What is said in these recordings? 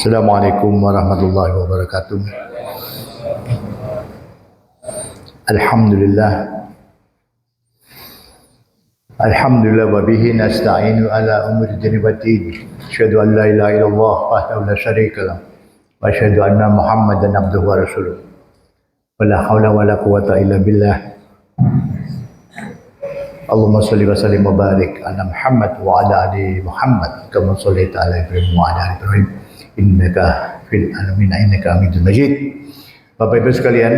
Assalamualaikum warahmatullahi wabarakatuh. Alhamdulillah. Alhamdulillah wa bihi nasta'inu ala umuri dini wa din. Asyhadu an la ilaha illallah wahdahu la syarika lah. Wa asyhadu anna Muhammadan abduhu wa rasuluh. Wa la haula wa la quwwata illa billah. Allahumma shalli wa sallim wa barik ala Muhammad wa ala ali Muhammad kama shallaita ala Ibrahim wa ala ali Ibrahim innaka fil alamin innaka Hamidum Majid. Bapak Ibu sekalian,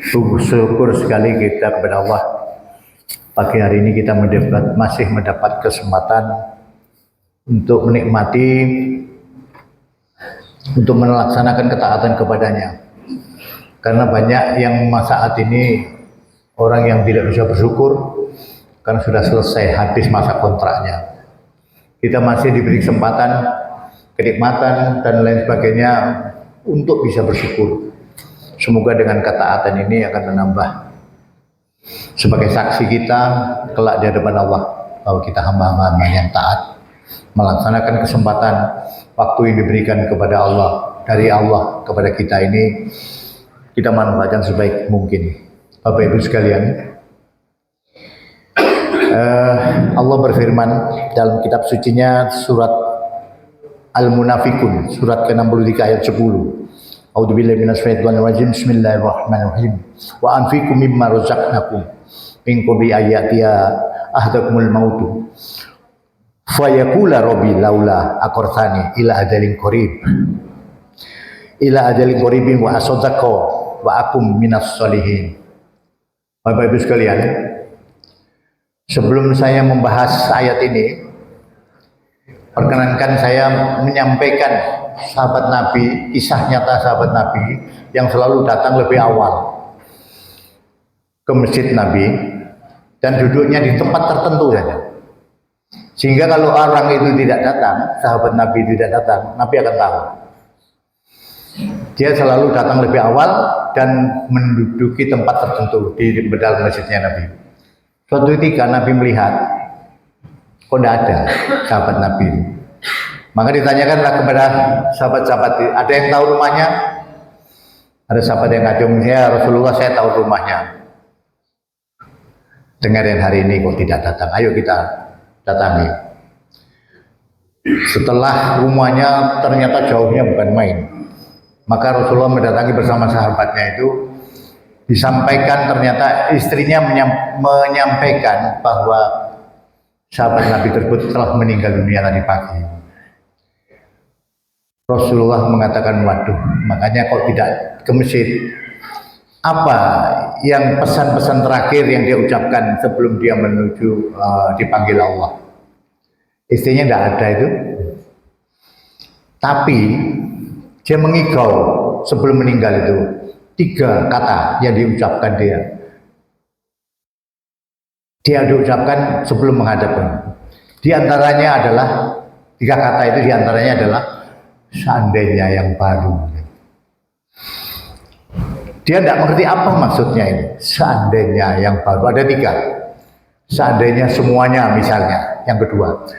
syukur sekali kita kepada Allah. Pagi hari ini kita masih mendapat kesempatan untuk menikmati, untuk melaksanakan ketaatan kepadanya. Karena banyak yang saat ini orang yang tidak bisa bersyukur karena sudah selesai habis masa kontraknya. Kita masih diberi kesempatan, kenikmatan dan lain sebagainya untuk bisa bersyukur. Semoga dengan ketaatan ini akan menambah sebagai saksi kita kelak di hadapan Allah bahwa kita hamba-hamba yang taat, melaksanakan kesempatan waktu yang diberikan kepada Allah, dari Allah kepada kita ini kita manfaatkan sebaik mungkin. Bapak Ibu sekalian, Allah berfirman dalam kitab sucinya surat Al-Munafikun, surat ke-63 ayat 10. A'udzubillahi minasyaitonir rajim. Bismillahirrahmanirrahim. Wa anfiqu mimma razaqnakum min qabli ayatiya ahdakumul mautu fayaqula rabbi laula aqartani ila ajalin qaribin wa asaddaqa wa akum minas sholihin. Bapak Ibu sekalian, sebelum saya membahas ayat ini, perkenankan saya menyampaikan sahabat Nabi, kisah nyata sahabat Nabi yang selalu datang lebih awal ke masjid Nabi dan duduknya di tempat tertentu saja. Sehingga kalau orang itu tidak datang, sahabat Nabi tidak datang, Nabi akan tahu. Dia selalu datang lebih awal dan menduduki tempat tertentu di dalam masjidnya Nabi. Suatu ketika Nabi melihat kok tidak ada sahabat Nabi. Maka ditanyakanlah kepada sahabat-sahabat, ada yang tahu rumahnya? Ada sahabat yang ngajung, ya Rasulullah saya tahu rumahnya. Dengarin hari ini kok tidak datang, ayo kita datangi. Setelah rumahnya ternyata jauhnya bukan main, maka Rasulullah mendatangi bersama sahabatnya itu. Disampaikan ternyata istrinya menyampaikan bahwa sahabat Nabi tersebut telah meninggal dunia tadi pagi. Rasulullah mengatakan, waduh, makanya kok tidak ke masjid. Apa yang pesan-pesan terakhir yang dia ucapkan sebelum dia menuju dipanggil Allah? Istrinya tidak ada itu. Tapi dia mengigau sebelum meninggal itu 3 kata yang diucapkan dia. Dia diucapkan sebelum menghadapnya. Di antaranya adalah 3 kata itu, di antaranya adalah seandainya yang baru. Dia tidak mengerti apa maksudnya ini. Seandainya yang baru, ada 3. Seandainya semuanya misalnya, yang kedua.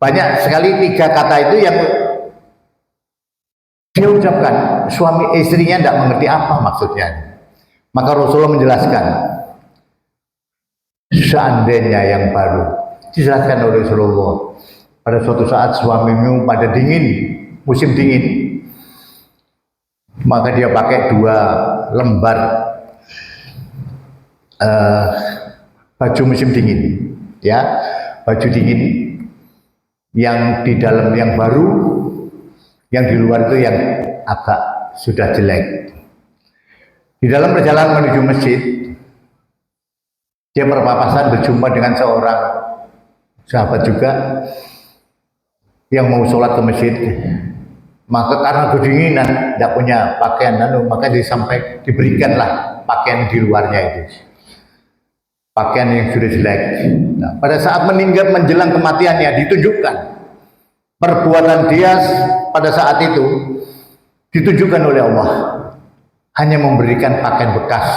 Banyak sekali 3 kata itu yang dia ucapkan, suami istrinya tidak mengerti apa maksudnya. Maka Rasulullah menjelaskan, seandainya yang baru. Dijelaskan oleh Rasulullah, pada suatu saat suamimu pada dingin, musim dingin, maka dia pakai 2 lembar baju musim dingin, ya, baju dingin yang di dalam yang baru, yang di luar itu yang agak sudah jelek. Di dalam perjalanan menuju masjid, dia berpapasan berjumpa dengan seorang sahabat juga yang mau sholat ke masjid. Maka karena kedinginan, tidak punya pakaian, maka diberikanlah pakaian di luarnya itu, pakaian yang sudah jelek. Nah, pada saat meninggal menjelang kematiannya ditunjukkan perbuatan dia pada saat itu, ditunjukkan oleh Allah, hanya memberikan pakaian bekas.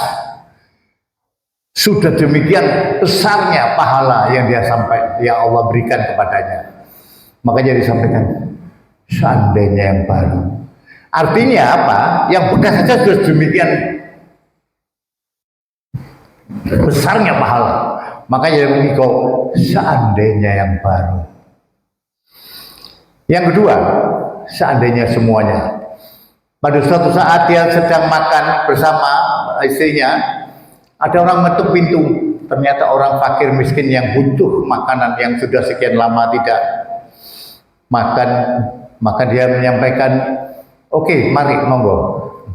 Sudah demikian besarnya pahala yang dia Allah berikan kepadanya. Makanya disampaikan, seandainya yang baru. Artinya apa? Yang bekas saja sudah demikian besarnya pahala. Makanya yang mengikau seandainya yang baru. Yang kedua, seandainya semuanya. Pada suatu saat dia sedang makan bersama istrinya, ada orang mengetuk pintu. Ternyata orang fakir miskin yang butuh makanan yang sudah sekian lama tidak makan, maka dia menyampaikan, oke, mari monggo,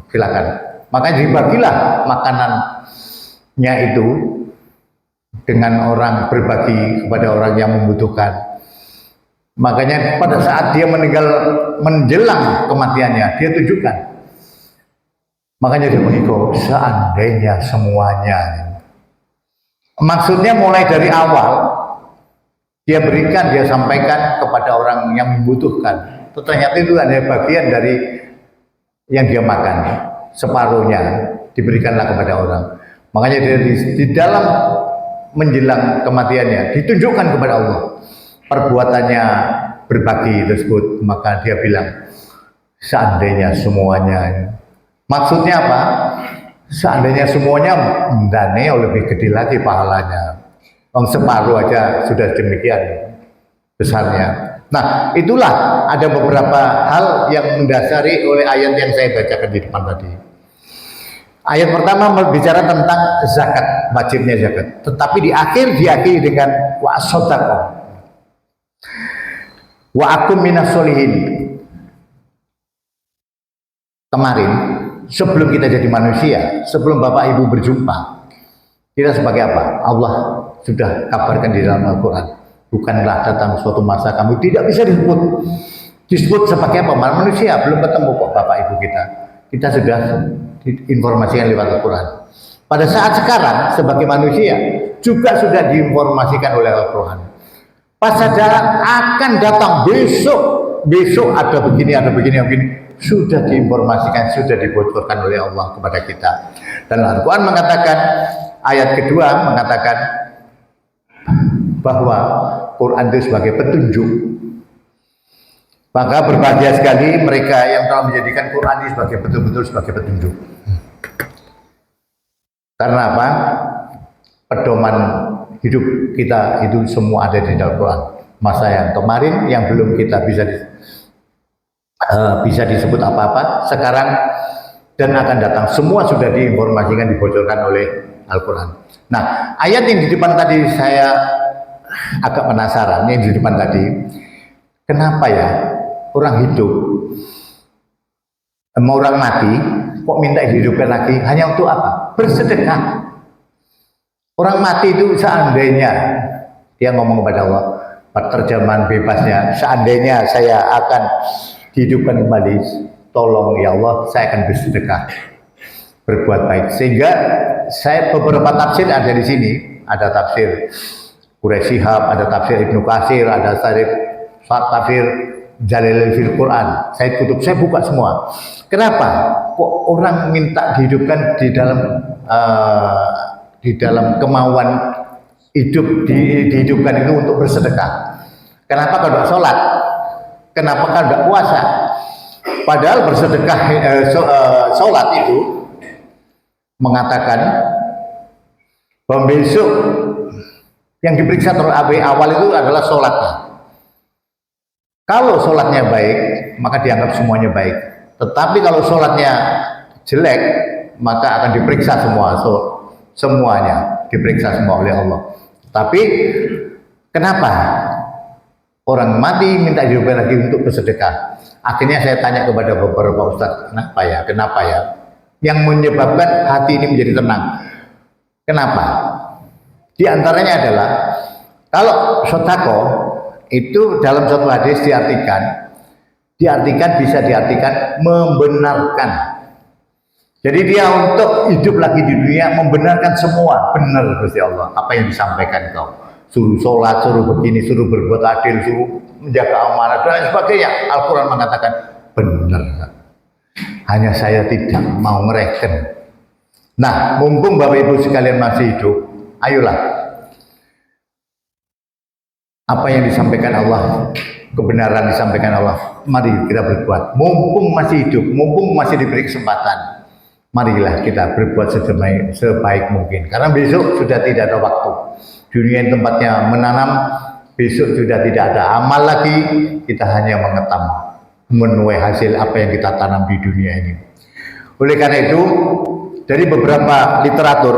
silakan. Maka dibagilah makanannya itu dengan orang, berbagi kepada orang yang membutuhkan. Makanya pada saat dia menjelang kematiannya, dia tunjukkan. Makanya dia mengikau seandainya semuanya. Maksudnya mulai dari awal dia berikan, dia sampaikan kepada orang yang membutuhkan. Ternyata itu hanya bagian dari yang dia makan, separuhnya diberikanlah kepada orang. Makanya dia di dalam menjelang kematiannya ditunjukkan kepada Allah perbuatannya berbagi tersebut. Maka dia bilang seandainya semuanya. Maksudnya apa? Seandainya semuanya mendane lebih gede lagi pahalanya. Separuh aja sudah demikian besarnya. Nah, itulah ada beberapa hal yang mendasari oleh ayat yang saya bacakan di depan tadi. Ayat pertama berbicara tentang zakat, wajibnya zakat. Tetapi di akhir diakhiri dengan wa shadaqah. Wa akum minas solihin. Kemarin sebelum kita jadi manusia, sebelum Bapak Ibu berjumpa, kita sebagai apa? Allah sudah kabarkan di dalam Al-Quran. Bukanlah datang suatu masa kamu tidak bisa disebut sebagai apa? Manusia, belum ketemu kok Bapak Ibu kita. Kita sudah diinformasikan lewat Al-Quran. Pada saat sekarang sebagai manusia juga sudah diinformasikan oleh Al-Quran. Pas saja akan datang besok ada begini, sudah diinformasikan, sudah dibocorkan oleh Allah kepada kita. Dan Al-Quran mengatakan, ayat kedua mengatakan bahwa Quran itu sebagai petunjuk. Maka berbahagia sekali mereka yang telah menjadikan Quran ini sebagai betul-betul sebagai petunjuk. Karena apa? Pedoman hidup kita itu semua ada di dalam Quran. Masa yang kemarin yang belum kita bisa disebut apa-apa, sekarang dan akan datang semua sudah diinformasikan, dibocorkan oleh Al-Quran. Nah, ayat yang di depan tadi saya agak penasaran, yang di depan tadi, kenapa ya orang hidup, orang mati, kok minta dihidupkan lagi? Hanya untuk apa? Bersedekah. Orang mati itu seandainya, dia ngomong kepada Allah, terjemahan bebasnya, seandainya saya akan dihidupkan kembali, tolong ya Allah, saya akan bersedekah, berbuat baik. Sehingga saya beberapa tafsir ada di sini, ada tafsir Quraisy Shihab, ada tafsir Ibnu Katsir, ada tafsir Jalalain fil Quran. Saya tutup, saya buka semua. Kenapa? Kok orang minta dihidupkan di dalam kemauan hidup, dihidupkan itu untuk bersedekah? Kenapa kalau tidak sholat? Kenapa kalau tidak puasa? Padahal bersedekah, sholat itu mengatakan bahwa besok yang diperiksa terlebih awal itu adalah sholatnya. Kalau sholatnya baik, maka dianggap semuanya baik. Tetapi kalau sholatnya jelek, maka akan diperiksa semuanya diperiksa semua oleh Allah. Tapi kenapa orang mati minta dihidupkan lagi untuk bersedekah? Akhirnya saya tanya kepada beberapa ustadz, kenapa ya? Yang menyebabkan hati ini menjadi tenang. Kenapa? Di antaranya adalah kalau sedekah itu dalam suatu hadis bisa diartikan membenarkan. Jadi dia untuk hidup lagi di dunia membenarkan semua benar Gusti Allah apa yang disampaikan kau. Suruh sholat, suruh begini, suruh berbuat adil, suruh menjaga amanah dan sebagainya. Al-Quran mengatakan benar. Hanya saya tidak mau ngereken. Nah, mumpung Bapak Ibu sekalian masih hidup, ayolah. Apa yang disampaikan Allah kebenaran disampaikan Allah. Mari kita berbuat. Mumpung masih hidup, mumpung masih diberi kesempatan, marilah kita berbuat sebaik mungkin. Karena besok sudah tidak ada waktu. Dunia yang tempatnya menanam, besok sudah tidak ada amal lagi. Kita hanya mengetam, menuai hasil apa yang kita tanam di dunia ini. Oleh karena itu, dari beberapa literatur,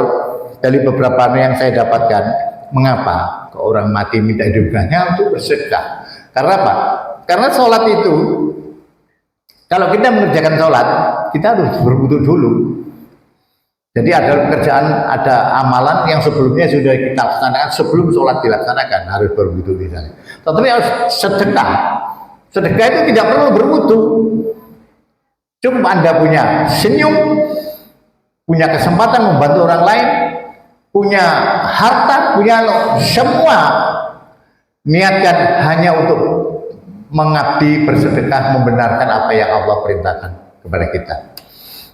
dari beberapa yang saya dapatkan, mengapa orang mati minta hidupnya untuk bersedekah? Karena apa? Karena sholat itu, kalau kita mengerjakan sholat, kita harus berwudu dulu. Jadi ada pekerjaan, ada amalan yang sebelumnya sudah kita laksanakan sebelum sholat dilaksanakan, harus berwudu misalnya. Tetapi harus sedekah. Sedekah itu tidak perlu berwudu. Cuma Anda punya senyum, punya kesempatan membantu orang lain, punya harta, punya semua, niatkan hanya untuk mengabdi, bersedekah, membenarkan apa yang Allah perintahkan kepada kita.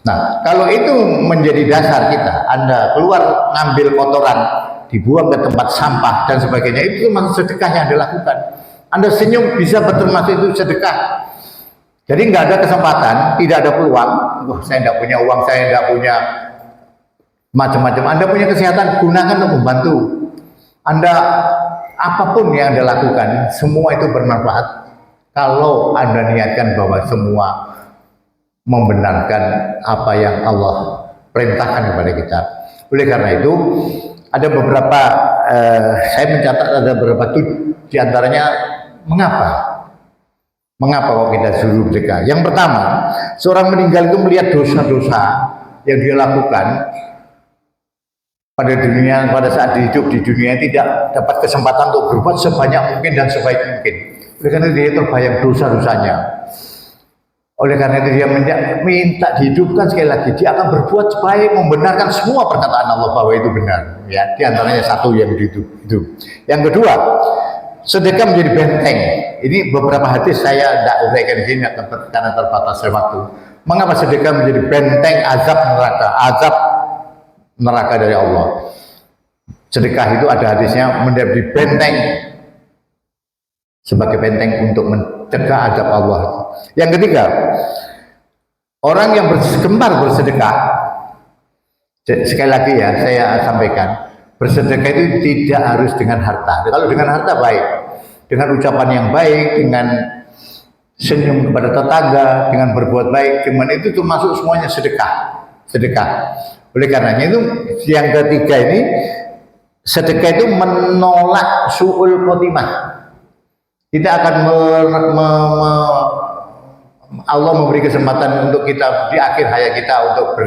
Nah, kalau itu menjadi dasar kita, Anda keluar ngambil kotoran, dibuang ke tempat sampah dan sebagainya, itu termasuk sedekah yang Anda lakukan. Anda senyum bisa termasuk itu sedekah. Jadi nggak ada kesempatan, tidak ada peluang. Wah, saya tidak punya uang, saya tidak punya macam-macam. Anda punya kesehatan, gunakan untuk membantu. Anda apapun yang Anda lakukan, semua itu bermanfaat kalau Anda niatkan bahwa semua membenarkan apa yang Allah perintahkan kepada kita. Oleh karena itu, ada beberapa saya mencatat ada beberapa di antaranya mengapa kok kita suruh sedekah. Yang pertama, seorang meninggal itu melihat dosa-dosa yang dia lakukan pada dunia, pada saat hidup di dunia tidak dapat kesempatan untuk berbuat sebanyak mungkin dan sebaik mungkin. Oleh karena itu dia terbayang dosa-dosanya. Oleh karena itu dia minta dihidupkan sekali lagi. Dia akan berbuat sebaik, membenarkan semua perkataan Allah bahwa itu benar. Ya, di antaranya satu yang itu. Yang kedua, sedekah menjadi benteng. Ini beberapa hadis saya tidak uraikan di sini karena terbatas waktu. Mengapa sedekah menjadi benteng azab neraka dari Allah? Sedekah itu ada hadisnya menjadi benteng, sebagai benteng untuk mencegah azab Allah. Yang ketiga, orang yang gemar bersedekah, sekali lagi ya saya sampaikan, bersedekah itu tidak harus dengan harta. Kalau dengan harta baik, dengan ucapan yang baik, dengan senyum kepada tetangga, dengan berbuat baik, cuman itu termasuk semuanya sedekah. Oleh karenanya itu yang ketiga ini, sedekah itu menolak su'ul khotimah. Kita akan Allah memberi kesempatan untuk kita di akhir hayat kita untuk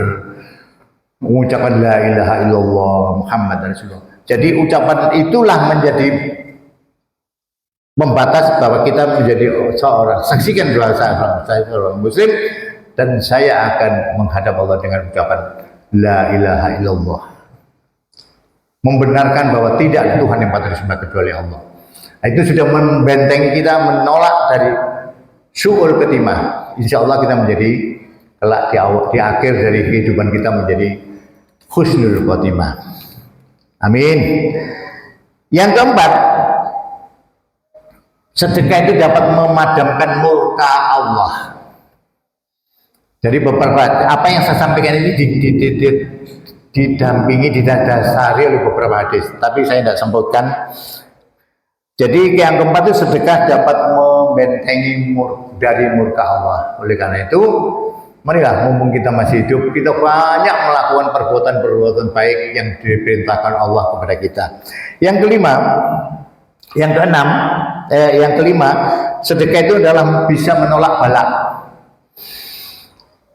mengucapkan la ilaha illallah Muhammad Rasulullah. Jadi ucapan itulah menjadi membatas bahwa kita menjadi seorang, saksikan doa saya seorang muslim dan saya akan menghadap Allah dengan ucapan la ilaha illallah, membenarkan bahwa tidak ada Tuhan yang patut disembah kecuali Allah. Nah, itu sudah membentengi kita, menolak dari su'ul khotimah. Insya Allah kita menjadi kelak di akhir dari kehidupan kita menjadi husnul khotimah. Amin. Yang keempat, sedekah itu dapat memadamkan murka Allah. Jadi beberapa apa yang saya sampaikan ini didampingi, didasari oleh beberapa hadis, tapi saya tidak sebutkan. Jadi yang keempat itu sedekah dapat membentengi dari murka Allah. Oleh karena itu, marilah mumpung kita masih hidup, kita banyak melakukan perbuatan-perbuatan baik yang diperintahkan Allah kepada kita. Yang kelima, sedekah itu adalah bisa menolak bala.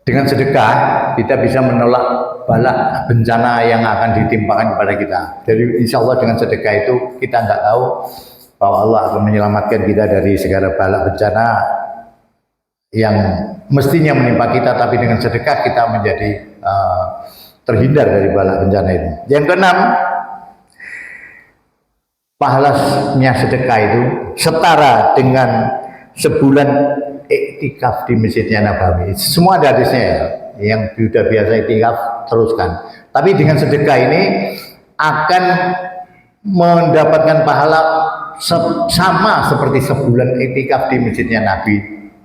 Dengan sedekah kita bisa menolak bala bencana yang akan ditimpakan kepada kita. Jadi insya Allah dengan sedekah itu kita nggak tahu bahwa Allah akan menyelamatkan kita dari segala bala bencana yang mestinya menimpa kita, tapi dengan sedekah kita menjadi terhindar dari bala bencana itu. Yang keenam, pahalanya sedekah itu setara dengan sebulan iktikaf di Masjidnya Nabawi. Semua ada hadisnya ya. Yang sudah biasa iktikaf teruskan. Tapi dengan sedekah ini akan mendapatkan pahala sama seperti sebulan iktikaf di masjidnya Nabi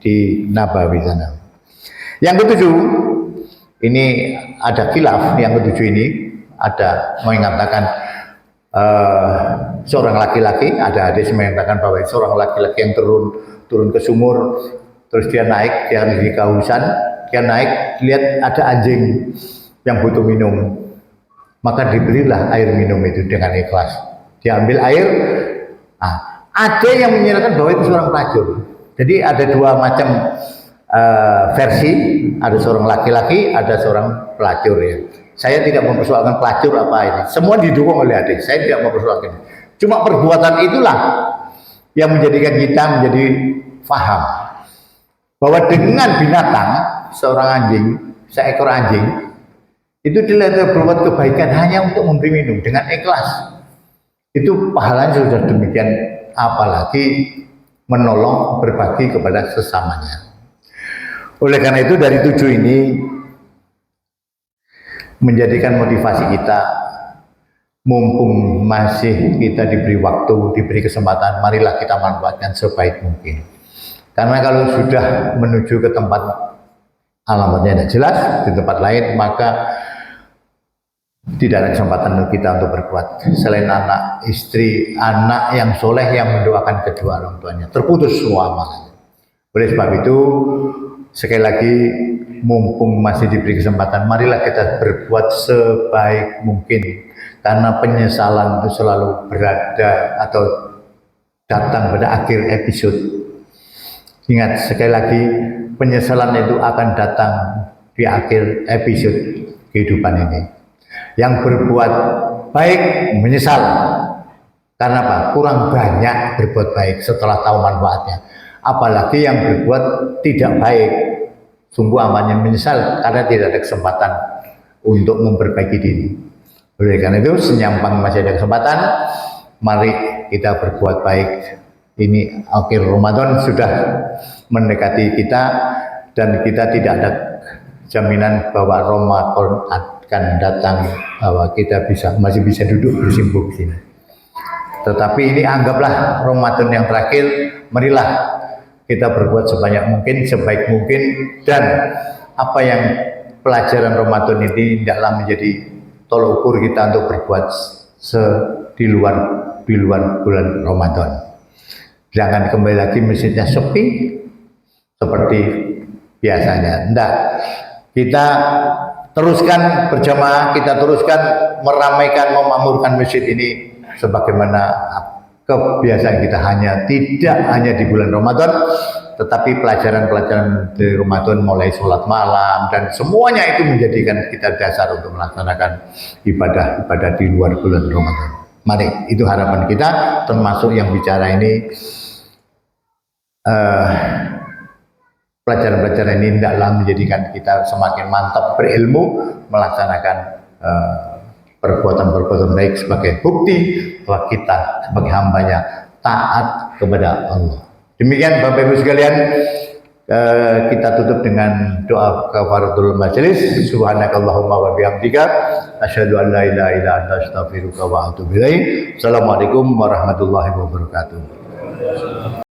di Nabawi sana. Yang ketujuh, ini ada khilaf. Yang ketujuh ini ada mengatakan seorang laki-laki, ada hadis mengatakan bahwa seorang laki-laki yang turun ke sumur, terus dia naik, dia lagi kehausan, dia naik, lihat ada anjing yang butuh minum, maka diberilah air minum itu dengan ikhlas. Dia ambil air. Nah, ada yang menyatakan bahwa itu seorang pelacur. Jadi ada dua macam versi, ada seorang laki-laki, ada seorang pelacur ya. Saya tidak mempersoalkan pelacur apa ini. Semua didukung oleh hadis. Saya tidak mempersoalkan. Cuma perbuatan itulah yang menjadikan kita menjadi faham bahwa dengan binatang, seorang anjing, seekor anjing, itu dilihat berbuat kebaikan hanya untuk memberi minum dengan ikhlas. Itu pahalanya sudah demikian, apalagi menolong, berbagi kepada sesamanya. Oleh karena itu dari 7 ini menjadikan motivasi kita, mumpung masih kita diberi waktu, diberi kesempatan, marilah kita manfaatkan sebaik mungkin. Karena kalau sudah menuju ke tempat alamatnya tidak jelas, di tempat lain, maka tidak ada kesempatan kita untuk berbuat. Selain anak, istri, anak yang soleh yang mendoakan kedua orang tuanya, terputus semua amalan. Oleh sebab itu, sekali lagi, mumpung masih diberi kesempatan, marilah kita berbuat sebaik mungkin. Karena penyesalan itu selalu berada atau datang pada akhir episode. Ingat, sekali lagi, penyesalan itu akan datang di akhir episode kehidupan ini. Yang berbuat baik menyesal. Karena apa? Kurang banyak berbuat baik setelah tahu manfaatnya. Apalagi yang berbuat tidak baik, sungguh amatnya menyesal karena tidak ada kesempatan untuk memperbaiki diri. Oleh karena itu, senyampang masih ada kesempatan, mari kita berbuat baik. Ini akhir Ramadan sudah mendekati kita, dan kita tidak ada jaminan bahwa Ramadan akan datang, bahwa kita masih bisa duduk bersimpuh di sini. Tetapi ini anggaplah Ramadan yang terakhir, marilah kita berbuat sebanyak mungkin, sebaik mungkin, dan apa yang pelajaran Ramadan ini tidaklah menjadi tolok ukur kita untuk berbuat di luar bulan Ramadan. Jangan kembali lagi masjidnya sepi seperti biasanya. Enggak. Kita teruskan berjamaah, kita teruskan meramaikan, memakmurkan masjid ini sebagaimana kebiasaan kita, tidak hanya di bulan Ramadan, tetapi pelajaran-pelajaran dari Ramadan mulai sholat malam dan semuanya itu menjadikan kita dasar untuk melaksanakan ibadah-ibadah di luar bulan Ramadan. Mari, itu harapan kita, termasuk yang bicara ini. Pelajaran-pelajaran ini tidaklah menjadikan kita semakin mantap berilmu, melaksanakan perbuatan-perbuatan baik sebagai bukti bahwa kita sebagai hambanya taat kepada Allah. Demikian Bapak Ibu sekalian, kita tutup dengan doa kafaratul majelis. Subhanakallahumma wa bihamdika asyhadu an la ilaha illa anta astaghfiruka wa atubu ilaik. Assalamualaikum warahmatullahi wabarakatuh.